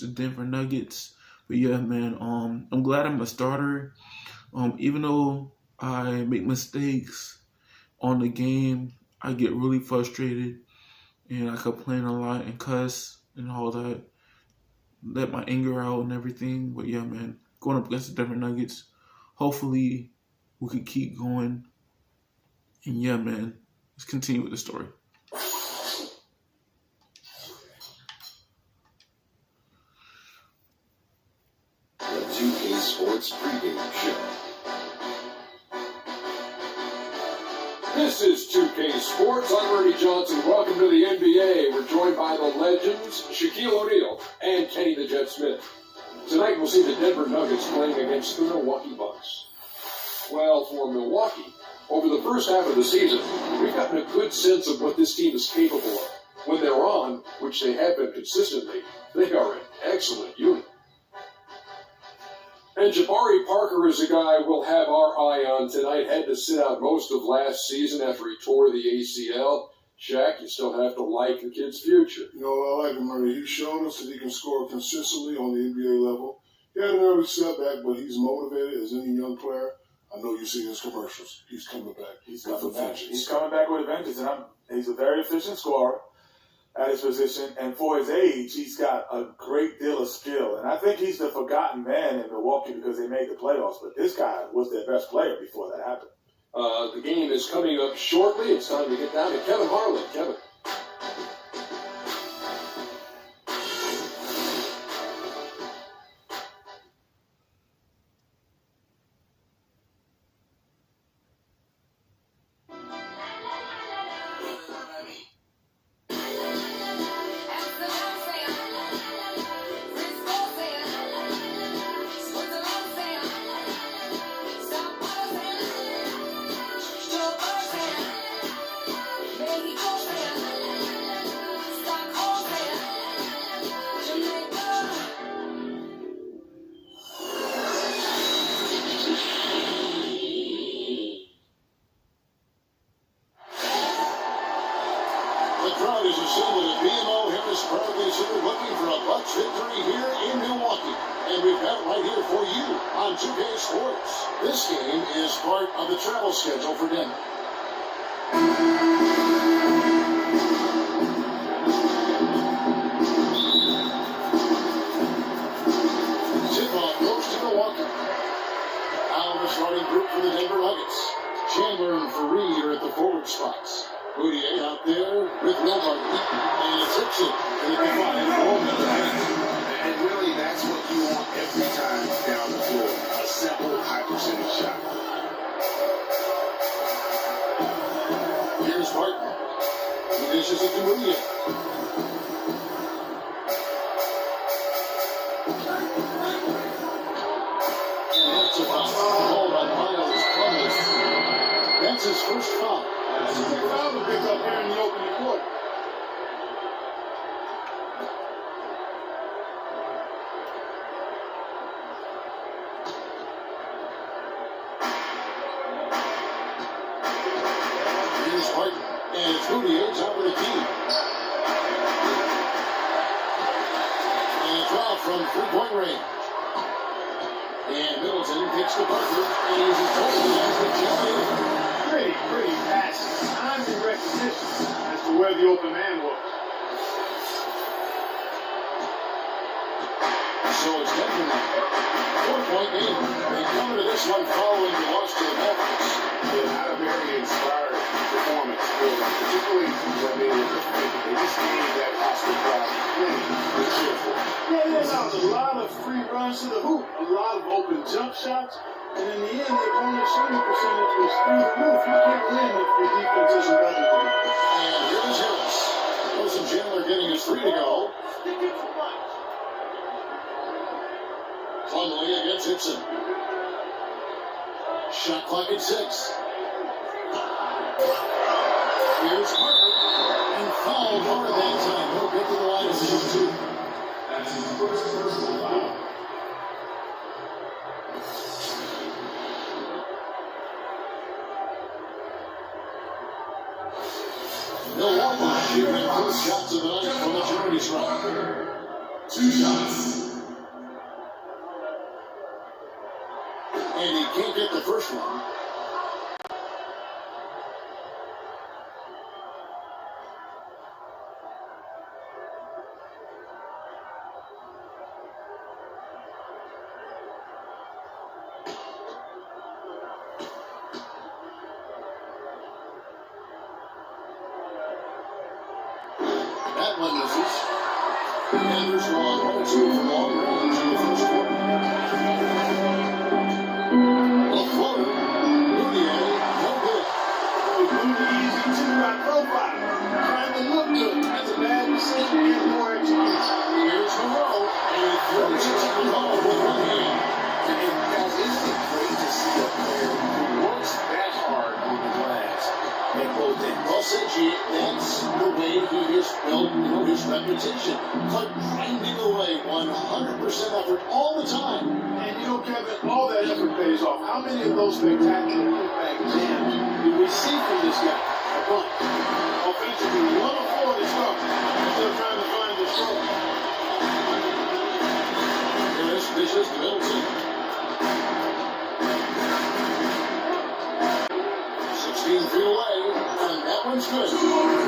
the Denver Nuggets. But yeah, man, I'm glad I'm a starter. Even though I make mistakes on the game, I get really frustrated and I complain a lot and cuss and all that. Let my anger out and everything. But yeah, man, going up against the Denver Nuggets, hopefully we could keep going. And yeah, man, let's continue with the story. The 2K Sports pregame show. This is 2K Sports. I'm Ernie Johnson. Welcome to the NBA. We're joined by the legends, Shaquille O'Neal and Kenny the Jet Smith. Tonight we'll see the Denver Nuggets playing against the Milwaukee Bucks. Well, for Milwaukee, over the first half of the season, we've gotten a good sense of what this team is capable of. When they're on, which they have been consistently, they are an excellent unit. And Jabari Parker is a guy we'll have our eye on tonight. Had to sit out most of last season after he tore the ACL. Shaq, you still have to like the kid's future. You know, I like him, Ernie. He's shown us that he can score consistently on the NBA level. He had an early setback, but he's motivated as any young player. I know you see his commercials. He's coming back. He's coming back. He's coming back with a vengeance, and he's a very efficient scorer at his position, and for his age, he's got a great deal of skill. And I think he's the forgotten man in Milwaukee because they made the playoffs, but this guy was their best player before that happened. The game is coming up shortly. It's time to get down to Kevin Harlan. Kevin. The crowd is assembled at BMO Harris Barclays Center looking for a Bucks victory here in Milwaukee. And we've got it right here for you on 2K Sports. This game is part of the travel schedule for Denver. Tip-off goes to Milwaukee. Now the starting group for the Denver Nuggets. Chandler and Fareed are at the forward spots. Boudier out there with nobody, and it's Hickson in the defiant moment. And really, that's what you want every time down the floor. A simple, high-percentage shot. Here's Martin. He dishes it to Boudier. And that's a foul. Called on Miles Plumlee. That's his first foul. That's a big foul to pick up here in the opening quarter. Here's Martin, and it's Boudier top of the key. And a draw from three-point range. And Middleton kicks to Parker, and he's totally as the champion. Pretty passes. Timing recognition as to where the open man was. So it's Denver now. 4-point game. They come into this one following the loss to the Mavericks. They had a very inspired performance, particularly when they just gave that Oscar crowd plenty to cheer for. Yeah, that was a lot of free runs to the hoop, a lot of open jump shots, and in the end, the opponent's shooting percentage was through the roof. You can't win if your defense isn't better than you. And here's Harris. Wilson Chandler getting his three to go. Plumlee against Hickson. Shot clock at 6. Here's Parker. And fouled hard that time. He'll get to the line as he 2. That's his first personal foul. Milwaukee shooting first shots of the night from the charity stripe. 2 shots. can't get the first one. That one misses. And there's one or two from long range in the first quarter. A floater. Moutier, no good. Moody easy too high profile. Trying to look good. That's a bad decision and more execution. Here's Monroe. And he throws it to the ball with one hand. And guys, isn't it great to see a player who works that hard on the glass and both ends? Well, Seiji, that's the way he has built, his reputation. Like grinding away 100% effort all the time. And Kevin, all that effort pays off. How many of those spectacular putback jams do we see from this guy? A bunch. Offensively, 1 of 4 to start. Still trying to find the stroke. Harris dishes to Middleton. 16 feet away, and that one's good. Middleton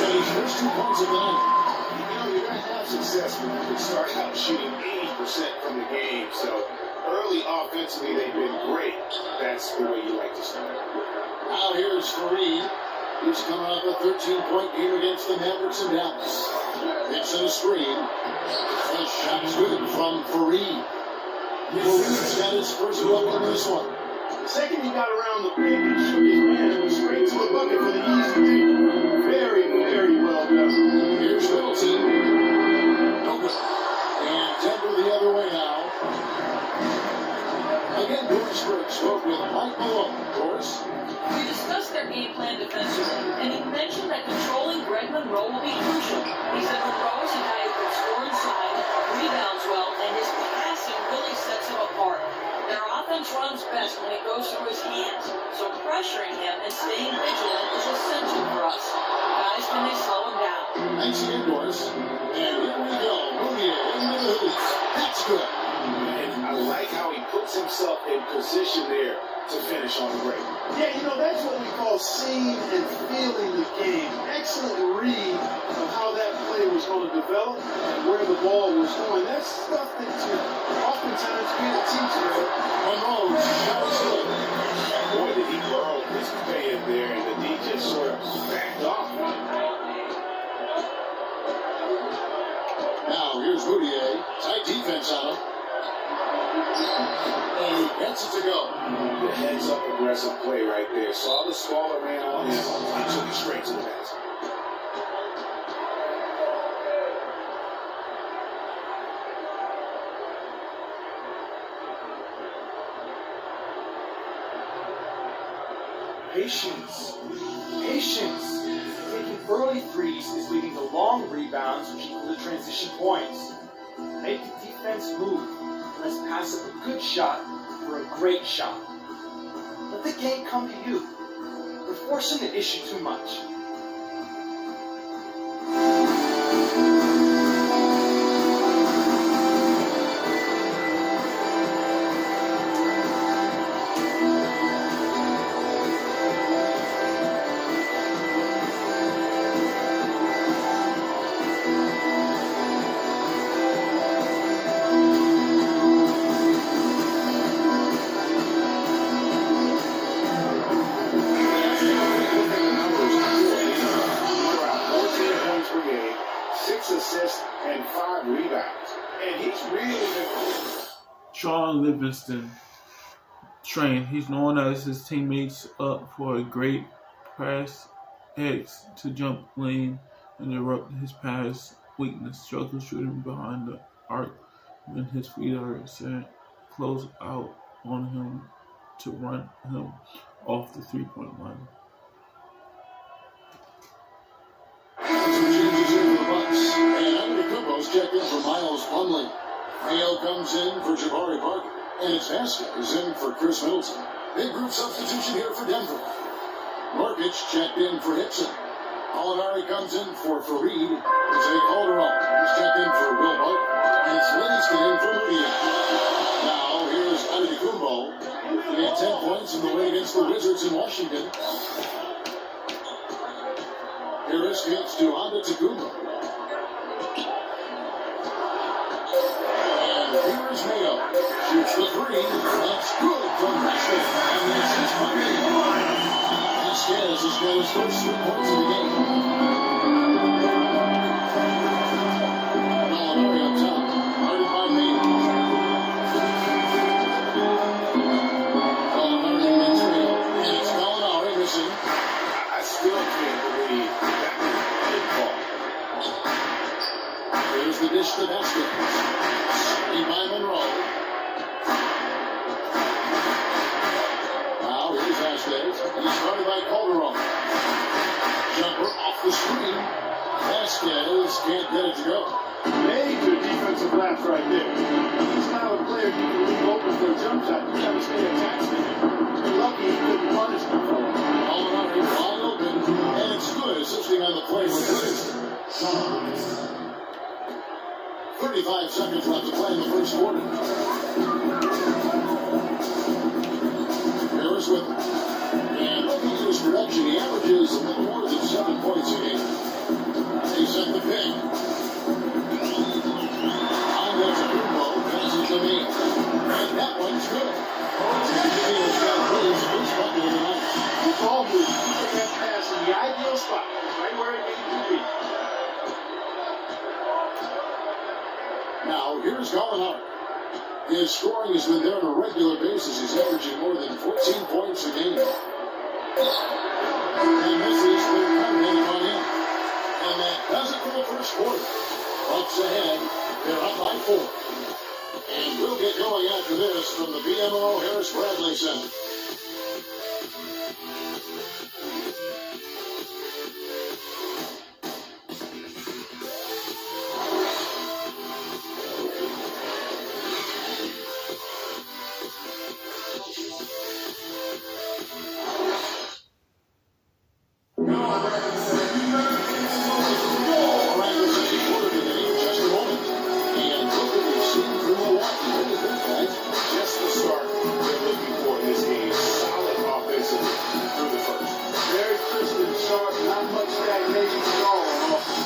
got his first 2 points of the night. You're going to have success when you can start out shooting 80% from the game. So early offensively, they've been great. That's the way you like to start. Now here's Fareed. He's coming off a 13-point game against the Mavericks in Dallas. It's in a screen. The shot's good from Fareed. Fareed's got his first bucket in this one. The second he got around the pick and shook his man, it was straight to the bucket for the easy two. Very, very well done. Here's Middleton. No good. And Denver the other way now. Again, Doris Burke spoke with Mike Malone. Doris? We discussed their game plan defensively, and he mentioned that controlling Greg Monroe will be crucial. He said Monroe is a guy who can score inside, rebounds well, and his passing really sets him apart. Their offense runs best when it goes through his hands, so pressuring him and staying vigilant is essential for us. Guys, can they slow him down? Thanks again, Doris. And here we go. Moutier into the hoops. That's good. And I like how he puts himself in position there to finish on the break. Yeah, that's what we call seeing and feeling the game. Excellent read of how that play was going to develop and where the ball was going. That's stuff that you oftentimes get a teacher. Monroe, shot is good. Boy, did he burrow his play in there, and the D just sort of backed off. Now here's Moutier. Tight defense on him. And he gets it to go. The heads-up aggressive play right there. Saw the smaller man on him. He took it straight to the basket. Patience. Patience. Taking early threes is leading to long rebounds, which equal to transition points. Make the defense move. Let's pass up a good shot for a great shot. Let the game come to you. You're forcing the issue too much. Sean Livingston trained. He's known as his teammates up for a great press X to jump lane and interrupt his pass weakness. Struggle shooting behind the arc when his feet are set close out on him to run him off the 3-point line. Some changes in for the Bucks. And Antetokounmpo's checked in for Miles Plumlee. Theo comes in for Jabari Parker. And it's Vasquez in for Chris Middleton. Big group substitution here for Denver. Nurkic checked in for Hickson. Molinari comes in for Fareed. Jose Calderon is checked in for Will Barton. And Slinsky in for Moutier. Now here's Antetokounmpo. Wizards in Washington. Harris gets to Antetokounmpo. And here is Mayo. Shoots the three. That's good from Vasquez. And the assist by Mayo. Vasquez has got his first 3 points of the game. Gallinari up top. Guarded by Mayo. Gallinari against Mayo. And it's Gallinari missing. I still can't believe that call. Here's the dish to Vasquez. Screen by Monroe. Now here's Vasquez. He's guarded by Calderon. Jumper off the screen. Vasquez can't get it to go. Major defensive lapse right there. He's not a player you can leave open for a jump shot. You got to stay attached to him. You're lucky he couldn't punish him for it. Gallinari wide open, and it's good, assisting on the play with Livingston. 35 seconds left to play in the first quarter. Harris with it. And looking at his production, he averages a little more than 7 points a game. He set the pick. Antetokounmpo passes to Mayo. And that one's good. Mayo's got his first bucket of the night. It's all good. He put that pass in the ideal spot, right where it needed to be. Now, here's Gallinari. His scoring has been there on a regular basis. He's averaging more than 14 points a game. And this is their comeback on him. And that does it for the first quarter. Bucks ahead. They're up by 4. And we'll get going after this from the BMO Harris Bradley Center. Just the start they're looking for in this game. Solid offensively through the first. Very crisp and sharp, not much stagnation at all on offense.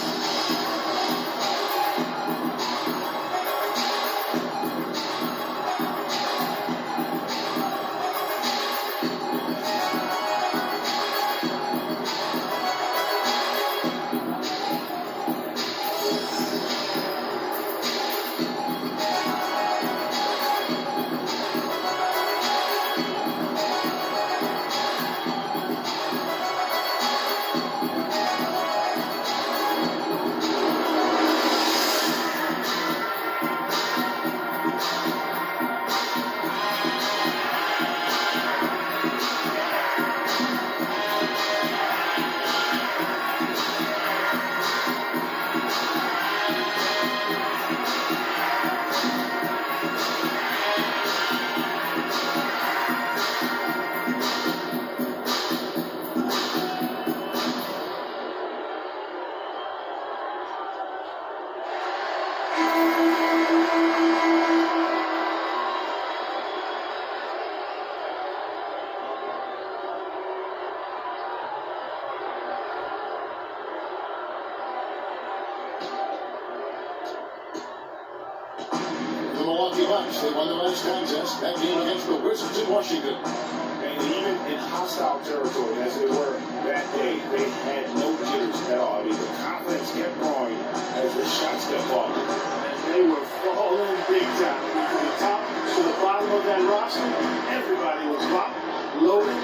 Bucks. They won the last contest. That game against the Wizards in Washington. And even in hostile territory, as they were that day, they had no jitters at all. I mean, the confidence kept growing as the shots kept falling. And they were falling big time. From the top to the bottom of that roster, everybody was locked, loaded,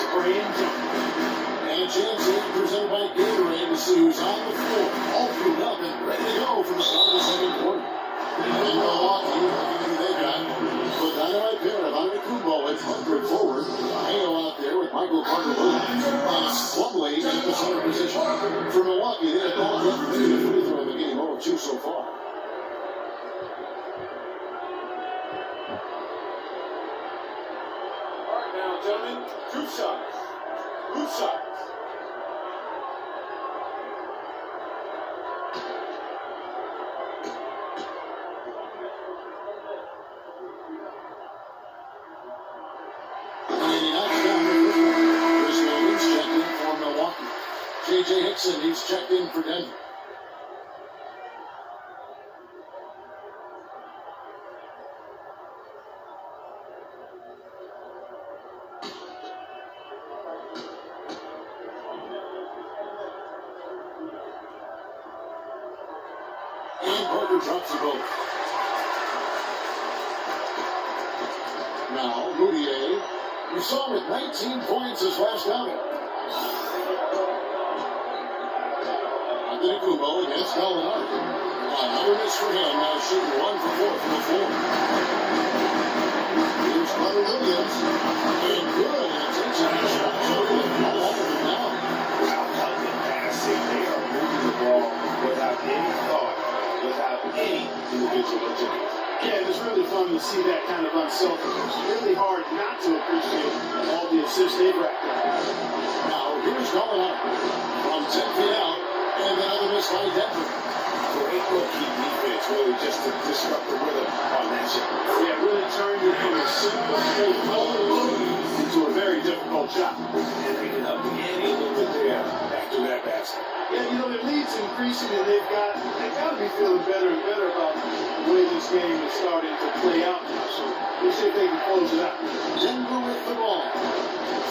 spraying, jumping. And a chance here presented by Gatorade to see who's on the floor. All through up and ready to go from the start of the second quarter. In Milwaukee, looking who they got. With dynamite pair of Antetokounmpo at 100 forward. Mayo out there with Michael Carter-Williams. And Plumlee in the center position. For Milwaukee, they have gone left to the free throw in the game. 0-2 so far. All right, now, gentlemen, two shots. Two shots. And he knocks down the first one. A.J. Hickson, he's checked in for Denver. And Parker drops the ball. Now, Moutier. We saw him at 19 points his last outing. Antetokounmpo against Gallinari. Another miss for him. Now shooting 1 for 4 from the floor. Here's Carter Williams. And good. And takes a shot. So good. All over the down. Out-counting passing. They are moving the ball without any thought, without any individual agility. Yeah, it's really fun to see that kind of unselfishness. Really hard not to appreciate all the assists they've racked up. Now, here's Gallinari from 10 feet out, and another miss by Denver. Great low-key defense, really, just to disrupt the rhythm on that shot. Yeah, really turned it from a simple, straightforward look into a very difficult shot. And they can up the ante a little bit there after that basket. Yeah, you know, their lead's increasing, and they've got to be feeling better and better about the way this game is starting to play out now. So we'll see if they can close it out. Denver with the ball.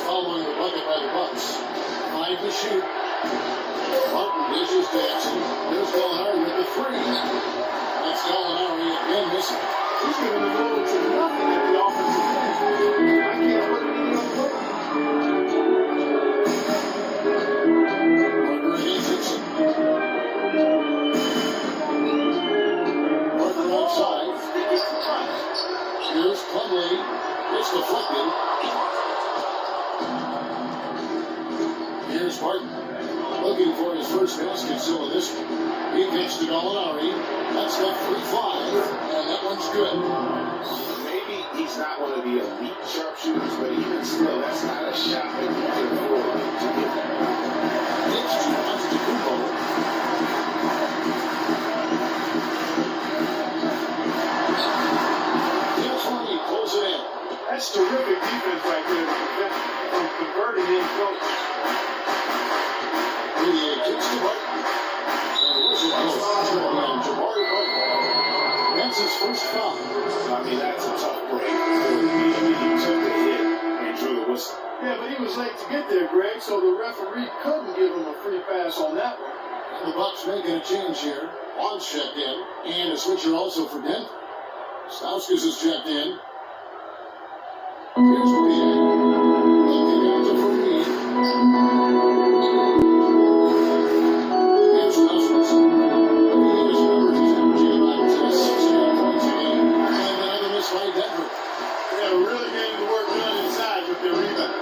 Following the bucket by the Bucks. 5 to shoot. Martin dishes Jackson. There's Gallinari with the 3. That's Gallinari again missing. He's giving a little to nothing at the offensive end. I can't put it any other way. Parker against Hickson. Parker outside. Here's Plumlee. It's deflected. Here's Martin. Looking for his first basket still in this one. He gets to Gallinari. That's the 3-5, and that one's good. Maybe he's not one of the elite sharpshooters, but even still, that's not a shot that you can afford to get. It's to Antetokounmpo. D'Antoni pulls it in. That's terrific defense right there to prevent from converting in close. Moutier kicks to Martin. And the whistle goes on Jabari Parker. That's his first foul. I mean, that's a tough break. He took the hit and drew the whistle. Yeah, but he was late to get there, Greg, so the referee couldn't give him a free pass on that one. And the Bucks making a change here. Bonds checked in. And a switcher also for Denver. Stauskas is checked in. Here's Moutier. Looking out to Fareed. Here's Stauskas. He has numbers. He's averaging about 16 points a game. And another miss by Denver. Yeah, really getting the work done inside with their rebound.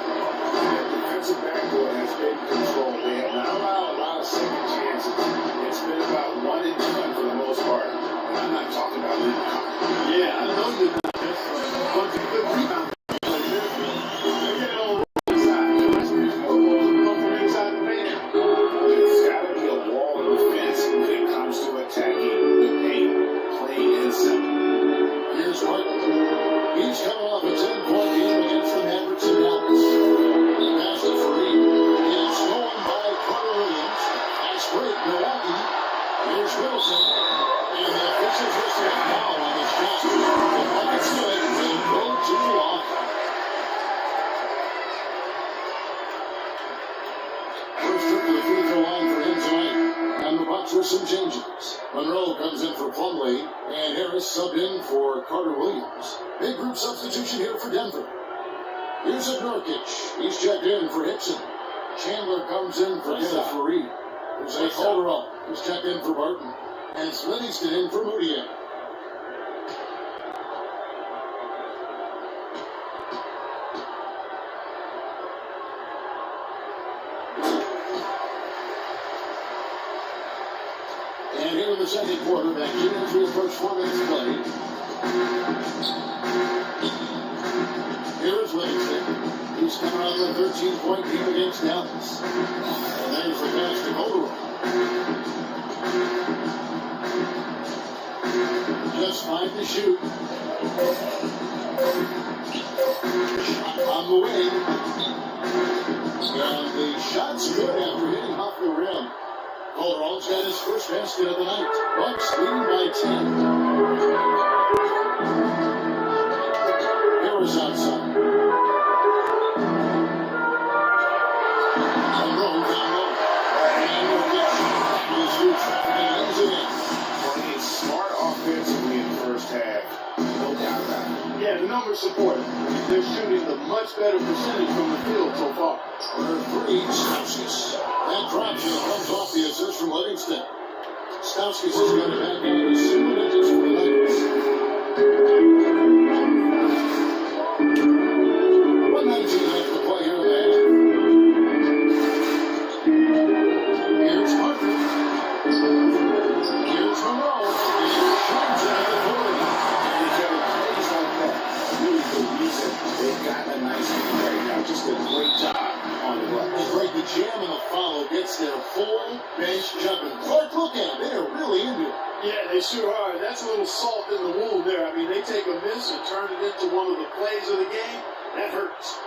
The defensive backboard has been controlled. They have not allowed a lot of second chances. It's been about 1 and 2 for the most part. And I'm not talking about leaving Connor. Yeah, I know you did. That's a bunch of good rebounds. They're getting on the inside. That's reasonable. Come from inside the paint. There's got to be a wall in the fence when it comes to attacking the paint, plain and simple. Here's Martin. He's coming off a 10-point game against the Mavericks in Dallas. He passed it for Fareed. It's stolen by Carter Williams. Nice break, Milwaukee. Here's Wilson. And the officials listed a foul on this shot. The Buckets do it. They go to the line. First trip to the free throw line for him tonight. And the Bucks with some changes. Monroe comes in for Plumlee, and Harris subbed in for Carter Williams. Big group substitution here for Denver. Here's Nurkic. He's checked in for Hickson. Chandler comes in for Kenneth Fareed. Jose Calderon is checked in for Barton. And it's Livingston in for Moutier. And here in the second quarter, back into his first 4 minutes played. Here is Livingston. He's coming out of a 13-point game against Dallas. And there's the pass to Calderon. Just 5 to shoot. On the wing. And the shot's good after hitting off the rim. Calderon's got his first basket of the night. Bucks leading by 10. Harris outside. Monroe down low. And his huge traffic and lays it in. Playing smart offensively in the first half. No doubt about it. Yeah, the numbers support it. They're shooting the much better percentage from the field so far. Corner three, Stauskas. That drop shot comes off the assist from Livingston. Stauskas is going to back out to single digits for the Nuggets. 1:19 left to play here in the half. Here's Harper. Here's Monroe. And shines it at the 40. And Kevin, plays like that really the reason they've gotten a nice lead right now. Just a great job on the glass. They break the jam and the follow gets their full bench jumping. Clark, look at them. They're really into it. Yeah, they sure are. That's a little salt in the wound there. I mean, they take a miss and turn it into one of the plays of the game. That hurts.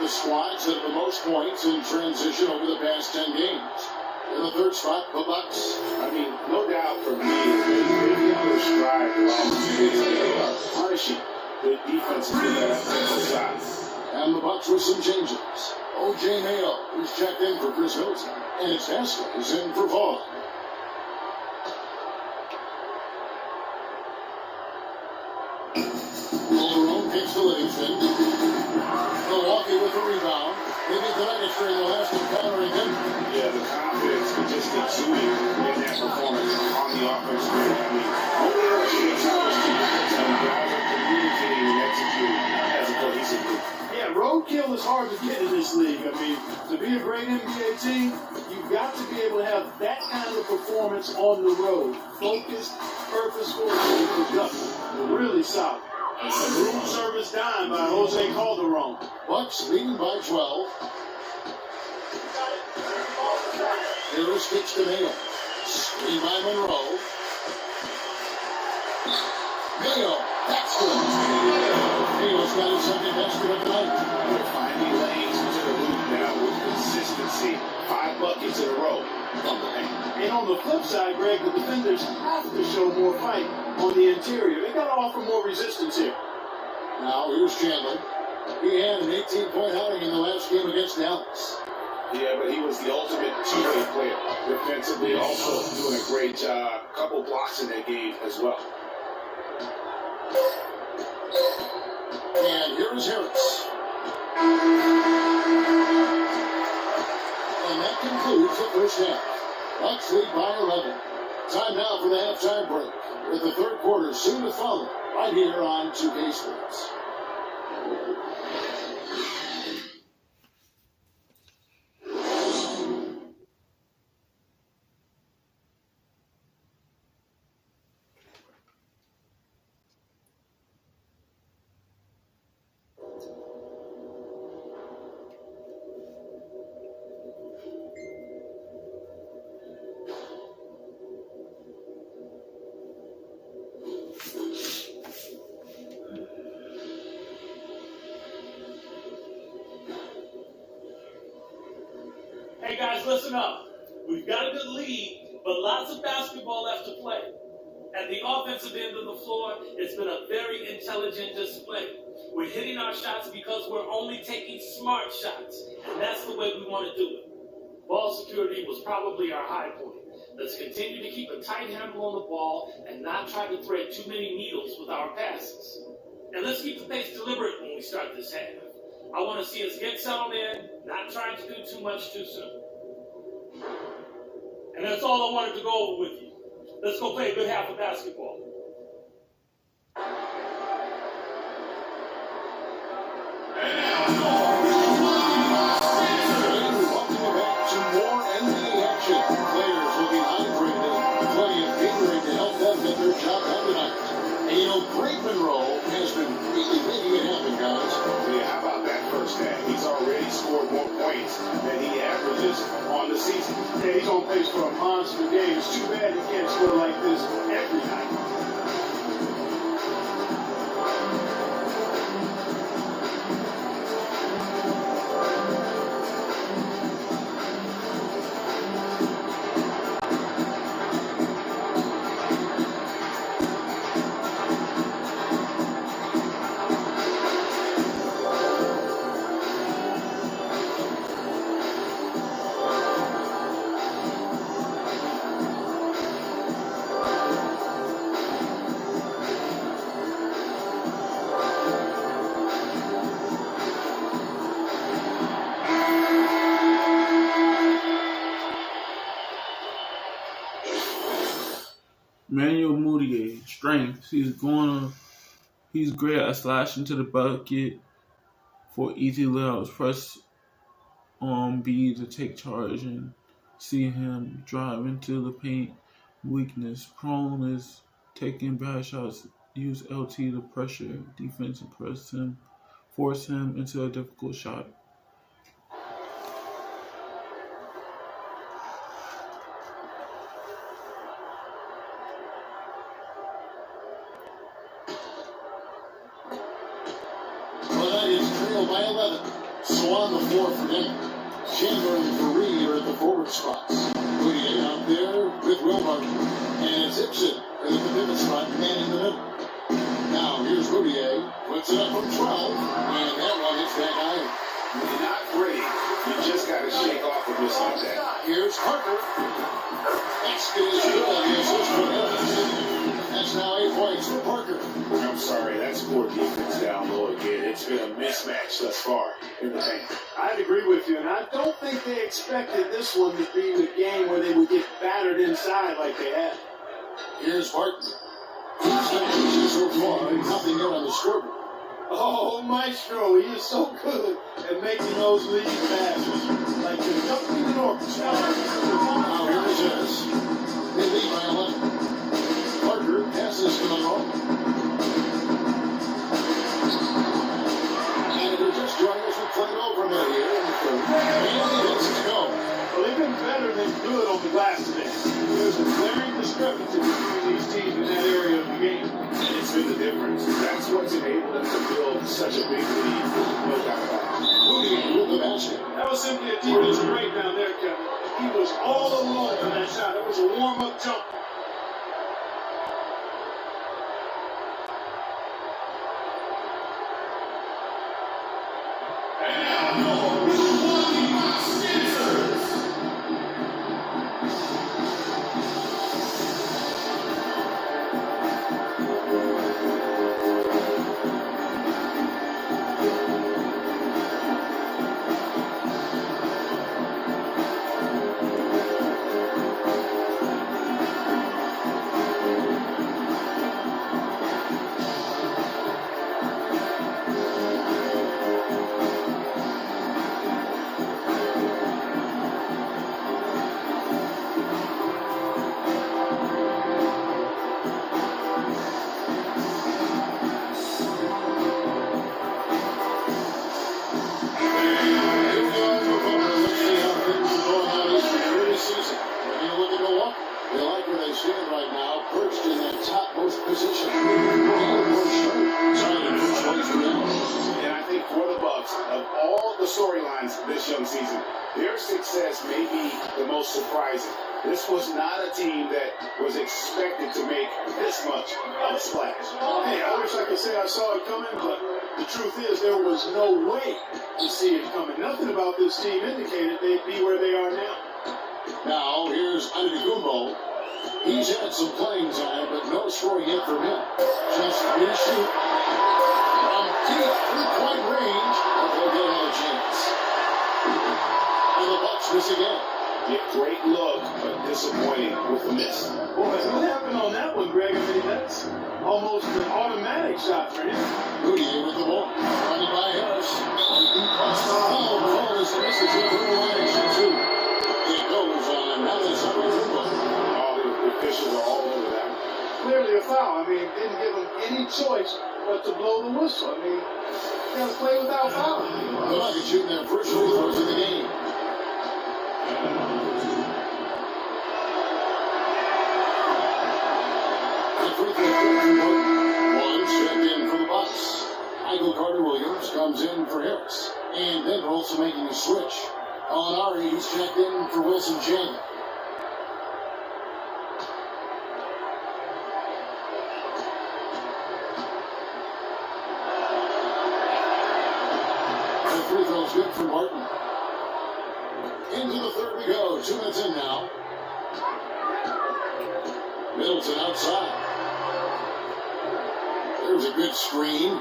Squads that have the most points in transition over the past 10 games. In the third spot, the Bucks. I mean, no doubt for me, they've been on their stride for almost 2 years. They are punishing good defense to that offensive side. And the Bucks with some changes. O.J. Mayo is checked in for Chris Middleton. And it's Vasquez in for Vaughn. Calderon kicks to Livingston. Milwaukee with the rebound. They beat the Nuggets during the last encounter in Denver. Yeah, the confidence was just exuding in that performance on the offensive end. I mean, only illustrates how this team is. And guys are communicating and executing as a cohesive group. Yeah, roadkill is hard to get in this league. I mean, to be a great NBA team, you've got to be able to have that kind of performance on the road. Focused, purposeful, and productive. Really solid. A room service dime by Jose Calderon. Bucks leading by 12. Harris kicks to Mayo. Screen by Monroe. Mayo, that's good. Mayo's got his second basket of the night. They're finding lanes into the loop now with consistency. 5 buckets in a row from the paint. And on the flip side, Greg, the defenders have to show more fight on the interior. They got to offer more resistance here. Now here's Chandler. He had an 18-point outing in the last game against Dallas. Yeah, but he was the ultimate two-way player. Defensively, also doing a great job. A couple blocks in that game as well. And here is Harris. And that concludes the first half. Bucks lead by 11. Time now for the halftime break, with the third quarter soon to follow, right here on 2K Sports. Hey guys, listen up. We've got a good lead, but lots of basketball left to play. At the offensive end of the floor, it's been a very intelligent display. We're hitting our shots because we're only taking smart shots, and that's the way we want to do it. Ball security was probably our high point. Let's continue to keep a tight handle on the ball and not try to thread too many needles with our passes. And let's keep the pace deliberate when we start this half. I want to see us get settled in, not trying to do too much too soon. And that's all I wanted to go over with you. Let's go play a good half of basketball. Players looking hydrated, plenty of Gatorade to help them get their job done tonight. And you know, Greg Monroe has been really making it happen, guys. Yeah, how about that first half? He's already scored more points than he averages on the season. Yeah, he's on pace for a monster game. It's too bad he can't score like this every night. Manuel Mudiay, strength. He's great at slashing to the bucket for easy layups. Press on B to take charge and see him drive into the paint. Weakness. Prone is taking bad shots. Use LT to pressure defense and force him into a difficult shot. By 11. So on the floor for them. Chandler and Fareed are at the forward spots. Mudiay out there with Wilbur. And it's Ibsen at the pivot spot, man in the middle. Now here's Mudiay. Puts it up from 12. And that one hits that iron. Not great. You just got to shake off a miss like that. Here's Parker. That's good as well. The assist for Evans. That's now 8 points for Parker. I'm sorry, that's poor defense down low again. It's been a mismatch thus far in the paint. I'd agree with you, and I don't think they expected this one to be the game where they would get battered inside like they have. Here's Barton. He's done easy so far, nothing yet on the scoreboard. Oh, Maestro, he is so good at making those lead passes. Like the company in the orchestra. Now here it is. They lead by 11. Parker passes to Monroe. And they're just joining us with playing over a minute here. And it's to go. Well, they've been better than good on the glass today. There's a glaring discrepancy between these teams in that area of the game. And it's been the difference. That's what's enabled them to build such a big lead. No doubt about it. Mudiay with the basket. That was simply a defensive breakdown there, Kevin. He was all alone for that shot. It was a warm-up jump. This young season, their success may be the most surprising. This was not a team that was expected to make this much of a splash. Hey, I wish I could say I saw it coming, but the truth is there was no way to see it coming. Nothing about this team indicated they'd be where they are now. Now, here's Antetokounmpo. He's had some playing time, but no scoring yet from him. Just 3 to shoot. From deep three-point range, but they'll get another chance. And the Bucks miss again. Yeah, great look, but disappointing with the miss. Boy, what happened on that one, Greg? I mean, that's almost an automatic shot for him. Moody with the ball. Running by Harris. Foul call as the misses it for the line shoot two. It goes on Alex Antetokounmpo. All the officials are all over that. Clearly a foul. I mean, didn't give him any choice but to blow the whistle. I mean, you got to play without fouling. The Nuggets shooting their first free throws in the game. One checked in for the Bucks. Michael Carter-Williams comes in for Harris. And Denver also making a switch. Gallinari, he's checked in for Wilson Chandler. The free throw's good for Martin. Into the third we go. 2 minutes in now. Middleton outside. There's a good screen.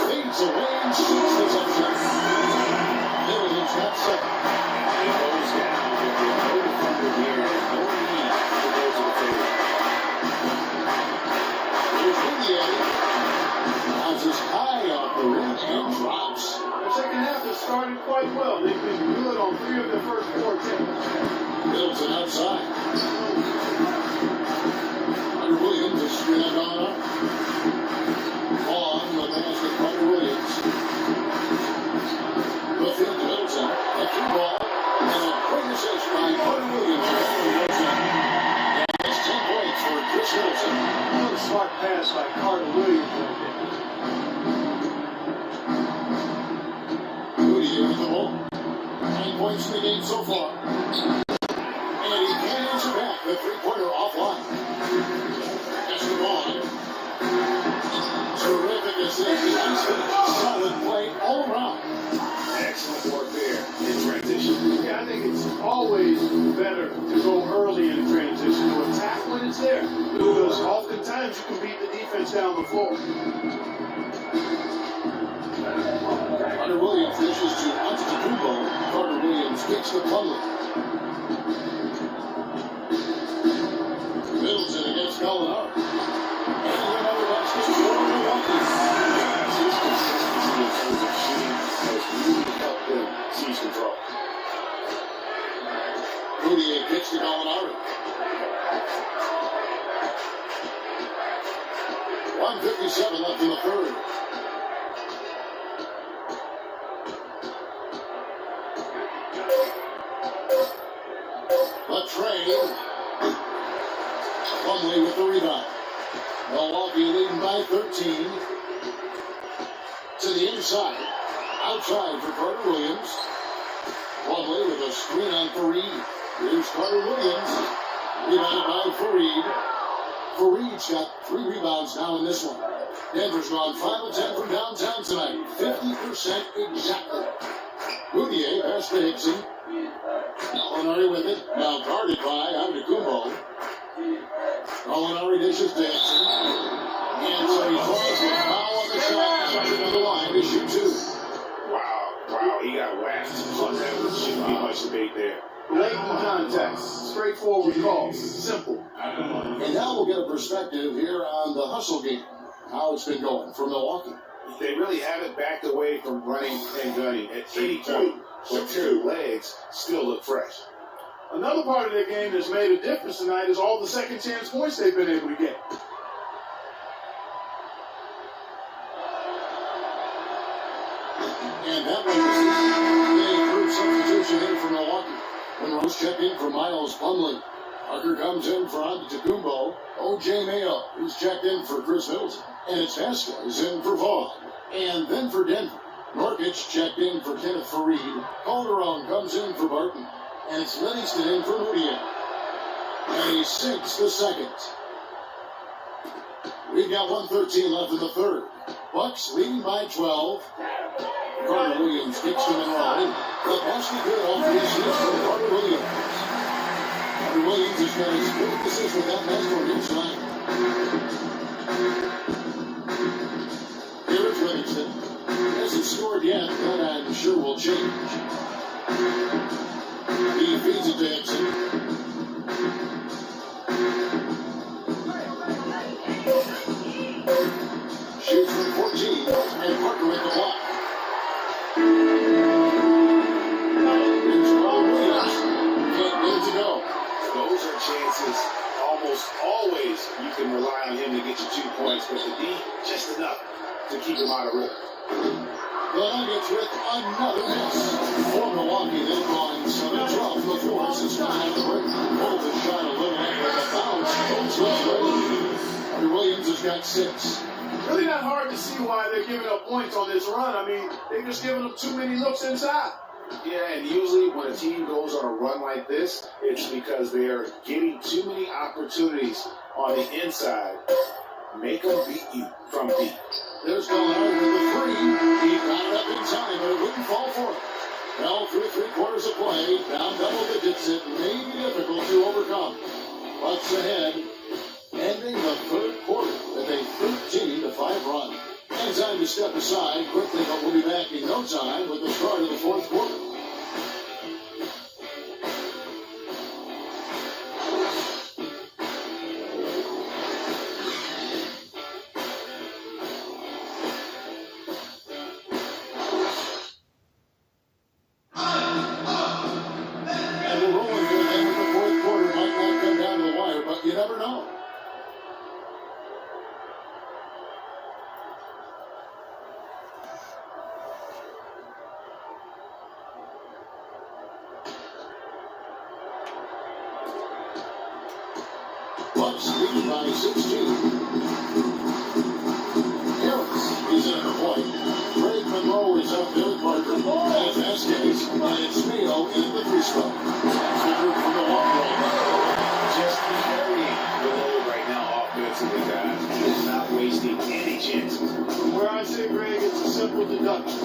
Fades away and shoots the touchdown. Middleton's got second. It goes down with the no defender here and no need to go to the table. Here's Fournier. Bounces high off the rim and drops. The second half has started quite well. They've been good on 3 of their first 4 attempts. Middleton outside. Carter-Williams is screen on up. On the pass to Carter-Williams. The field to Middleton. A 3-ball. And a great assist by Carter-Williams. And that's 10 points for Chris Middleton. What a smart pass by Carter-Williams right there. Moody with the ball. 9 points in the game so far. And he can't answer back. The 3-pointer offline. That's the ball. Terrific assist. Solid play all around. Excellent work there in transition. Yeah, I think it's always better to go early in a transition, to attack when it's there. Because oftentimes you can beat the defense down the floor. Carter-Williams dishes to Antetokounmpo. Carter-Williams kicks to Plumlee. Middleton against Gallinari. And another basket for Milwaukee. His consistency in terms of shooting has really helped them seize control. Fournier kicks to Gallinari. 1:57 left in the third. The trade. Plumlee with the rebound. Milwaukee leading by 13. To the inside. Outside for Carter-Williams. Plumlee with a screen on Fareed. Here's Carter-Williams. Rebounded by Fareed. Fareed's got 3 rebounds now in this one. Denver's gone 5 of 10 from downtown tonight. 50% exactly. Fournier pass to Hickson. Gallinari with it. Now guarded by Antetokounmpo. Gallinari dishes to Hickson. And so he calls the foul on the shot. Coming to the line to shoot 2. Wow, he got waxed on that. Shouldn't be much debate there. Blatant contact. Straightforward calls. Simple. And now we'll get a perspective here on the hustle game. How it's been going for Milwaukee. They really haven't backed away from running and gunning at any point, but their legs still look fresh. Another part of their game that's made a difference tonight is all the second chance points they've been able to get. And that one was the improved substitution in for Milwaukee. When Rose checked in for Miles Plumlee. Parker comes in for Antetokounmpo. O.J. Mayo is checked in for Chris Middleton. And it's Vasquez in for Vaughn. And then for Denver, Norkic checked in for Kenneth Fareed. Calderon comes in for Barton. And it's Livingston in for Moutier. And he sinks the second. We've got 1:13 left in the third. Bucks leading by 12. Carter Williams kicks to Monroe. The basket good off the assist from Carter Williams. Carter Williams has got his fourth assist with that basket inside. Here's Livingston. Hasn't scored yet, but I'm sure will change. He feeds it to Henson. Shoots from 14, and Parker with the block. And Jamal Williams can't get it to go. Those are chances. Almost always you can rely on him to get you 2 points, but the D, just enough to keep him out of rhythm. The Nuggets with another miss. For Milwaukee, they've gone 7-12 from the floor since behind the break. Holds the shot a little after the bounce. Carter Williams has got 6. Really not hard to see why they're giving up points on this run. I mean, they're just giving them too many looks inside. Yeah, and usually when a team goes on a run like this, it's because they are getting too many opportunities on the inside. Make them beat you from deep. There's Gallinari with the 3. He got it up in time, but it wouldn't fall for him. Well, through 3/4 of play, down double digits, it may be difficult to overcome. Bucks ahead, ending the third quarter with a 13-5 run. And time to step aside quickly, but we'll be back in no time with the start of the fourth quarter. And we're rolling here again with the fourth quarter. Might not come down to the wire, but you never know. Bucks leading by 16. Harris is in at the point. Greg Monroe is up there with Parker. And it's Vasquez. And it's Mayo in the 3 spot. That's the group from the walk right now. Just carrying the load right now offensively, guys. He's not wasting any chances. Where I say, Greg, it's a simple deduction.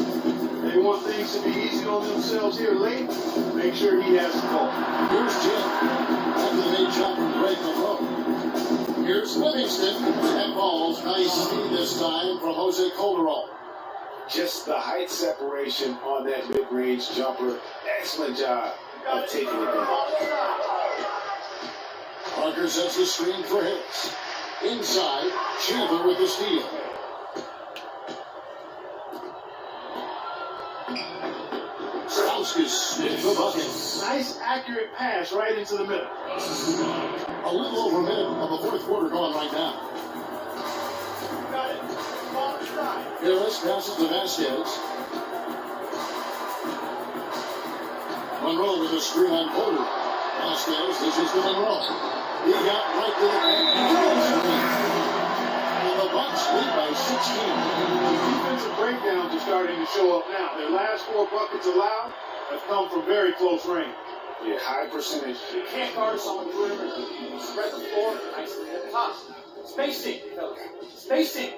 They want things to be easy on themselves here late. Make sure he has the ball. Here's Jim. After the made shot from Greg Monroe. Here's Livingston. And balls. Nice speed this time from Jose Calderon. Just the height separation on that mid-range jumper. Excellent job of taking it down. Parker sets the screen for Harris. Inside, Chandler with the steal. Stauskas with the bucket. Nice, accurate pass right into the middle. A little over a minute of the fourth quarter gone right now. Got it. Ball inside. Harris passes to Vasquez. Monroe with a screen on Porter. Vasquez, this is to Monroe. He got right to the and the Bucks lead by 16. The defensive breakdowns are starting to show up now. Their last 4 buckets allowed have come from very close range. Yeah, high percentage. You can't guard us on the perimeter. Spread the floor nicely at the top. Spacing, fellas. Spacing.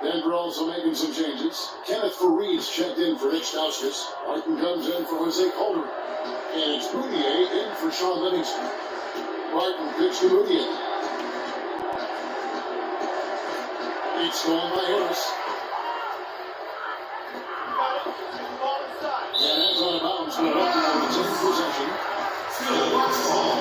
Denver also making some changes. Kenneth Fareed's checked in for Nick Stauskas. Martin comes in for Jose Calderon. And it's Boudier in for Sean Livingston. Martin pitched to Boudier. It's going by Harris. And that's out of bounds. Milwaukee will retain possession. Still works ball.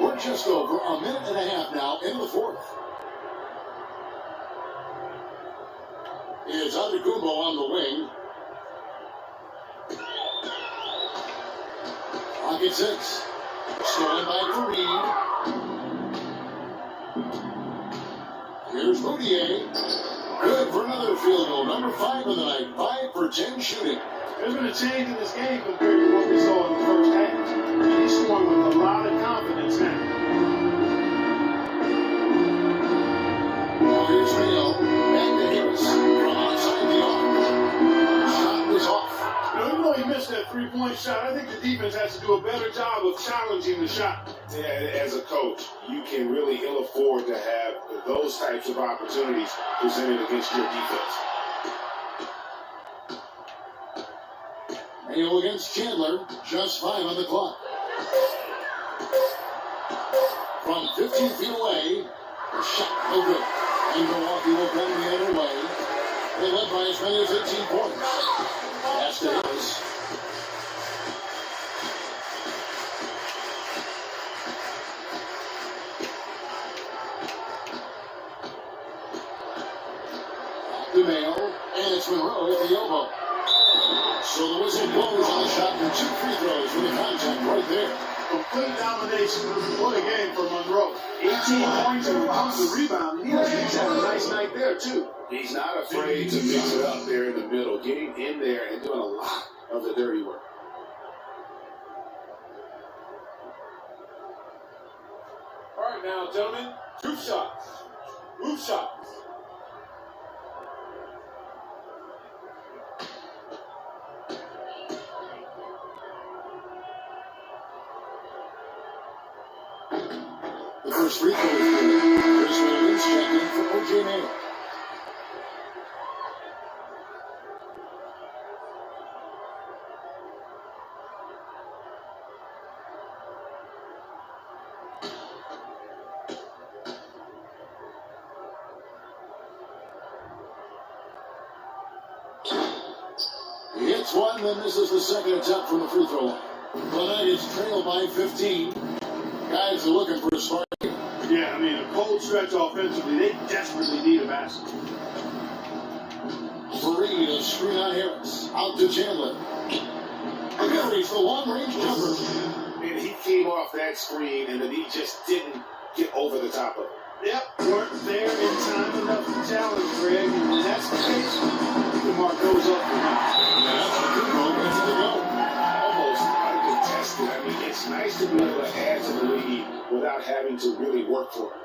We're just over a minute and a half now into the fourth. It's Antetokounmpo on the wing. Pocket 6. Stolen by Fareed. Here's Moutier. Good for another field goal. Number 5 of the night. 5 for 10 shooting. There's been a change in this game compared to what we saw in the first half. And he's scoring with a lot of confidence now. Well, here's Rio. Back to Harris. From outside the arc. Shot was off. Now, even though he missed that three-point shot, I think the defense has to do a better job of challenging the shot. Yeah, as a coach, you can really ill afford to have those types of opportunities presented against your defense. Mayo against Chandler. Just 5 on the clock. From 15 feet away. The shot no good. And Milwaukee will come the other way. They led by as many as 18 points. Pass to Harris. Back to Mayo. And it's Monroe at the elbow. So the whistle blows on the shot and 2 free throws for the contact right there. Complete domination. What a game for Monroe. 18 points and the rebound. He's had a nice night there, too. He's not afraid to mix it up there in the middle, getting in there and doing a lot of the dirty work. All right, now, gentlemen, group shots. Group shots. The first free throw is good. Chris Williams checked in for O.J. Mayo. He hits one, then misses the second attempt from the free throw line. The Nuggets trail by 15. Guys are looking for a spark. Yeah, I mean, a cold stretch offensively. They desperately need a basket. Fareed, a screen on Harris. Out to Chandler. Harry's the long-range jumper. And he came off that screen, and then he just didn't get over the top of it. Yep, weren't there in time enough to challenge Greg, and that's the case. You can mark those up for now. That's a good moment to go. Almost uncontested. I mean, it's nice to be able to add to the lead without having to really work for it.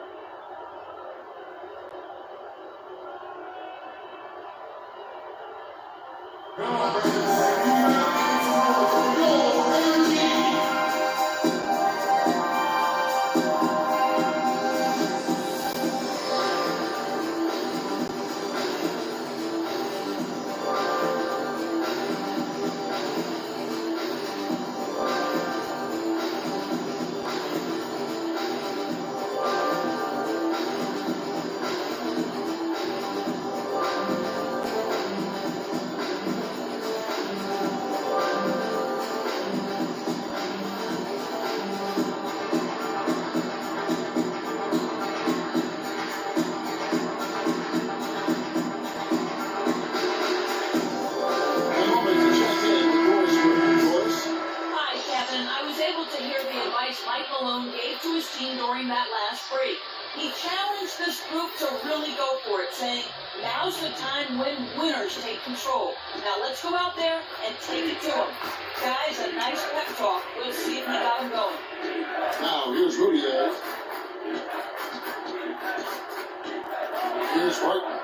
Now, here's Moutier. Here's Barton.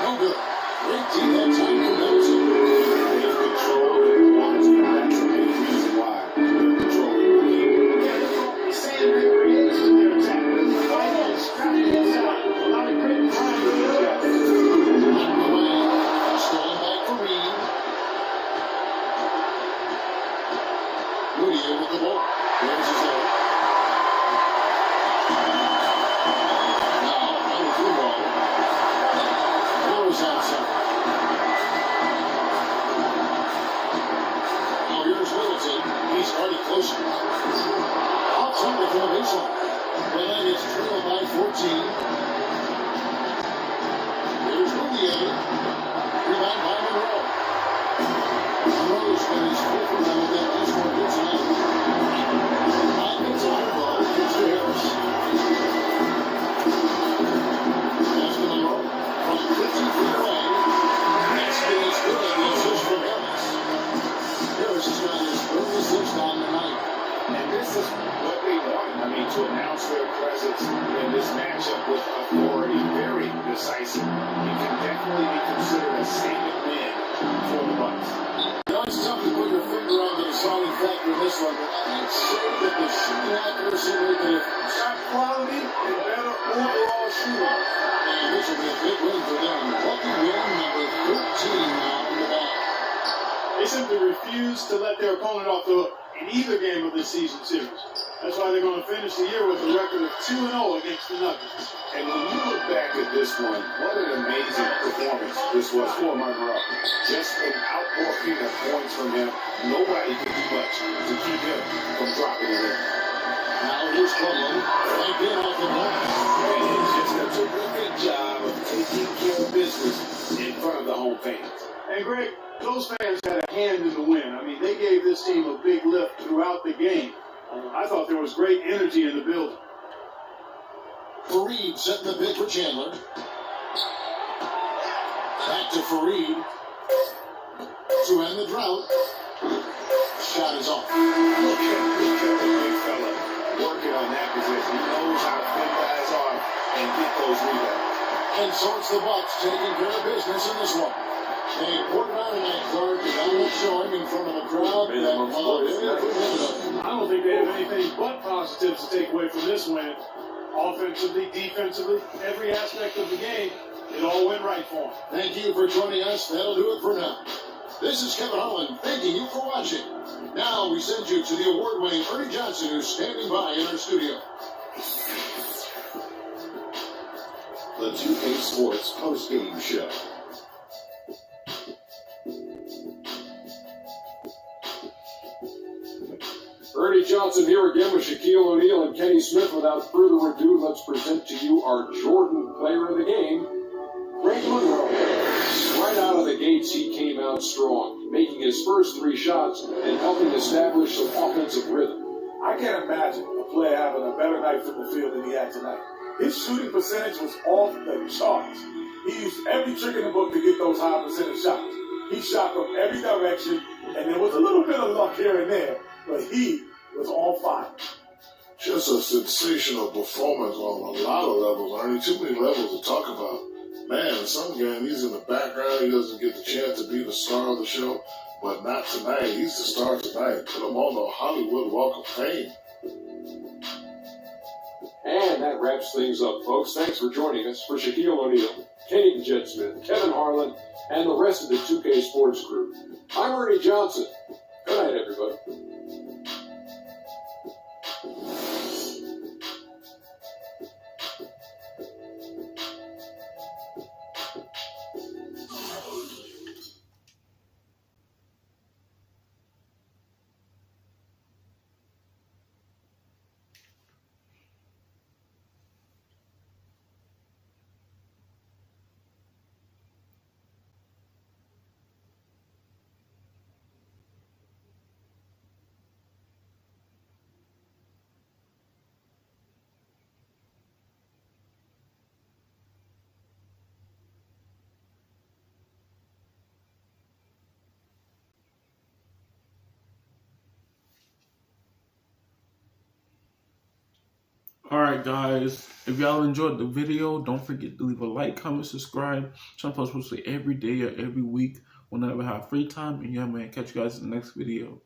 No good. Great team that time for Nelson. They have control and quality. That's a big reason why they're controlling the game. Yeah, saying they create their attack. Really fighting and scrapping inside. A lot of great time with these guys. Stolen by Fareed. goes. Outside the far baseline. The Nuggets trail by 14. Here's Rubio. Rebound by Monroe. Monroe's got his fifth rebound with that last one here tonight. Offensive ball gets to Harris. Pass to Monroe. From 50 feet away. That's good. The assist from Harris. Harris has got his first assist on the night. And this is what they wanted. I mean, to announce their presence in this matchup with authority, very decisive. It can definitely be considered a statement win for the Bucks. You know, it's tough to put your finger on the deciding factor in this one, but I'd say that the shooting accuracy made the difference. Shot quality and better overall shooting. And this will be a big win for them. Lucky win number 13 now on the back. They simply refuse to let their opponent off the hook in either game of this season series. That's why they're going to finish the year with a record of 2-0 against the Nuggets. And when you look back at this one, what an amazing performance this was for Monroe. Just an outpouring of points from him. Nobody could do much to keep him from dropping it in. Now here's Cleveland. Right in off the glass. And it's just a terrific job of taking care of business in front of the home fans. And Greg, those fans had a hand in the win. I mean, they gave this team a big lift throughout the game. I thought there was great energy in the building. Fareed setting the pick for Chandler. Back to Fareed. To end the drought. Shot is off. Look at the big fella working on that position. He knows how to fit guys off and get those rebounds. And so it's the Bucks taking care of business in this one. They poured out tonight, Clark, and dominant showing in front of a crowd that I don't think they have anything but positives to take away from this win. Offensively, defensively, every aspect of the game, it all went right for them. Thank you for joining us. That'll do it for now. This is Kevin Holland, thanking you for watching. Now we send you to the award-winning Ernie Johnson, who's standing by in our studio. The 2K Sports post-game show. Ernie Johnson here again with Shaquille O'Neal and Kenny Smith. Without further ado, let's present to you our Jordan player of the game, Greg Monroe. Right out of the gates, he came out strong, making his first 3 shots and helping establish some offensive rhythm. I can't imagine a player having a better night from the field than he had tonight. His shooting percentage was off the charts. He used every trick in the book to get those high percentage shots. He shot from every direction, and there was a little bit of luck here and there, but he was on fire. Just a sensational performance on a lot of levels, Ernie. Too many levels to talk about. Man, some game he's in the background. He doesn't get the chance to be the star of the show, but not tonight. He's the star tonight. Put him on the Hollywood Walk of Fame. And that wraps things up, folks. Thanks for joining us. For Shaquille O'Neal, Kenny the Jet Smith, Kevin Harlan, and the rest of the 2K Sports crew, I'm Ernie Johnson. Good night, everybody. Alright guys, if y'all enjoyed the video, don't forget to leave a like, comment, subscribe. I'm supposed to every day or every week whenever I have free time. And yeah man, catch you guys in the next video.